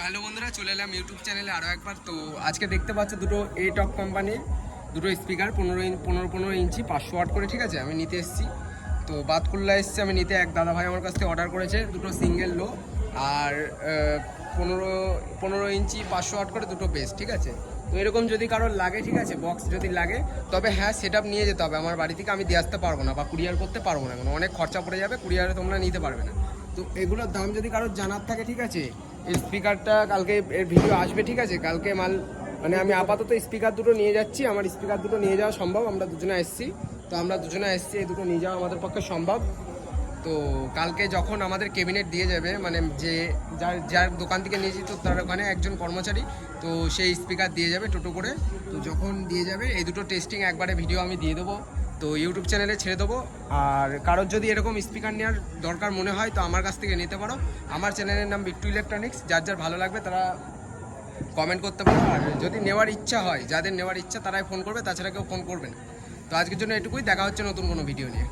Hello বন্ধুরা, চলে এলাম ইউটিউব চ্যানেলে আরও একবার। তো আজকে দেখতে পাচ্ছ দুটো এ টপ কোম্পানির দুটো স্পিকার 15 ইঞ্চি 500 ওয়াট করে, ঠিক আছে। আমি নিতে এসেছি, তো বাতকুল্লা এসছে আমি নিতে। এক দাদা ভাই আমার কাছ থেকে অর্ডার করেছে দুটো সিঙ্গেল লো আর 15 ইঞ্চি 500 ওয়াট করে দুটো বেস, ঠিক আছে। তো এরকম যদি কারোর লাগে, ঠিক আছে, বক্স যদি লাগে, তবে হ্যাঁ সেট আপ নিয়ে যেতে হবে আমার বাড়ি থেকে। আমি দিয়ে আসতে পারবো না বা কুরিয়ার করতে পারবো না, কারণ অনেক খরচা পড়ে যাবে, কুরিয়ারে তোমরা নিতে পারবে না। তো এগুলোর দাম যদি কারোর জানার থাকে, ঠিক আছে, এই স্পিকারটা কালকে এর ভিডিও আসবে, ঠিক আছে। কালকে মাল মানে আমি আপাতত স্পিকার দুটো নিয়ে যাচ্ছি। আমার স্পিকার দুটো নিয়ে যাওয়া সম্ভব, আমরা দুজনে এসেছি। তো আমরা দুজনে এসেছি, এই দুটো নিয়ে যাওয়া আমাদের পক্ষে সম্ভব। তো কালকে যখন আমাদের ক্যাবিনেট দিয়ে যাবে, মানে যে যার যার দোকান থেকে নিয়েছি, তো তার ওখানে একজন কর্মচারী, তো সেই স্পিকার দিয়ে যাবে টোটো করে। তো যখন দিয়ে যাবে এই দুটো টেস্টিং একবারে ভিডিও আমি দিয়ে দেবো, তো ইউটিউব চ্যানেলে ছেড়ে দেবো। আর কারোর যদি এরকম স্পিকার নেওয়ার দরকার মনে হয়, তো আমার কাছ থেকে নিতে পারো। আমার চ্যানেলের নাম বিট্টু ইলেকট্রনিক্স। যার যার ভালো লাগবে তারা কমেন্ট করতে পারো। আর যদি নেওয়ার ইচ্ছা হয়, যাদের নেওয়ার ইচ্ছা তারাই ফোন করবে, তাছাড়া কেউ ফোন করবে না। তো আজকের জন্য এটুকুই, দেখা হচ্ছে নতুন কোনো ভিডিও নিয়ে।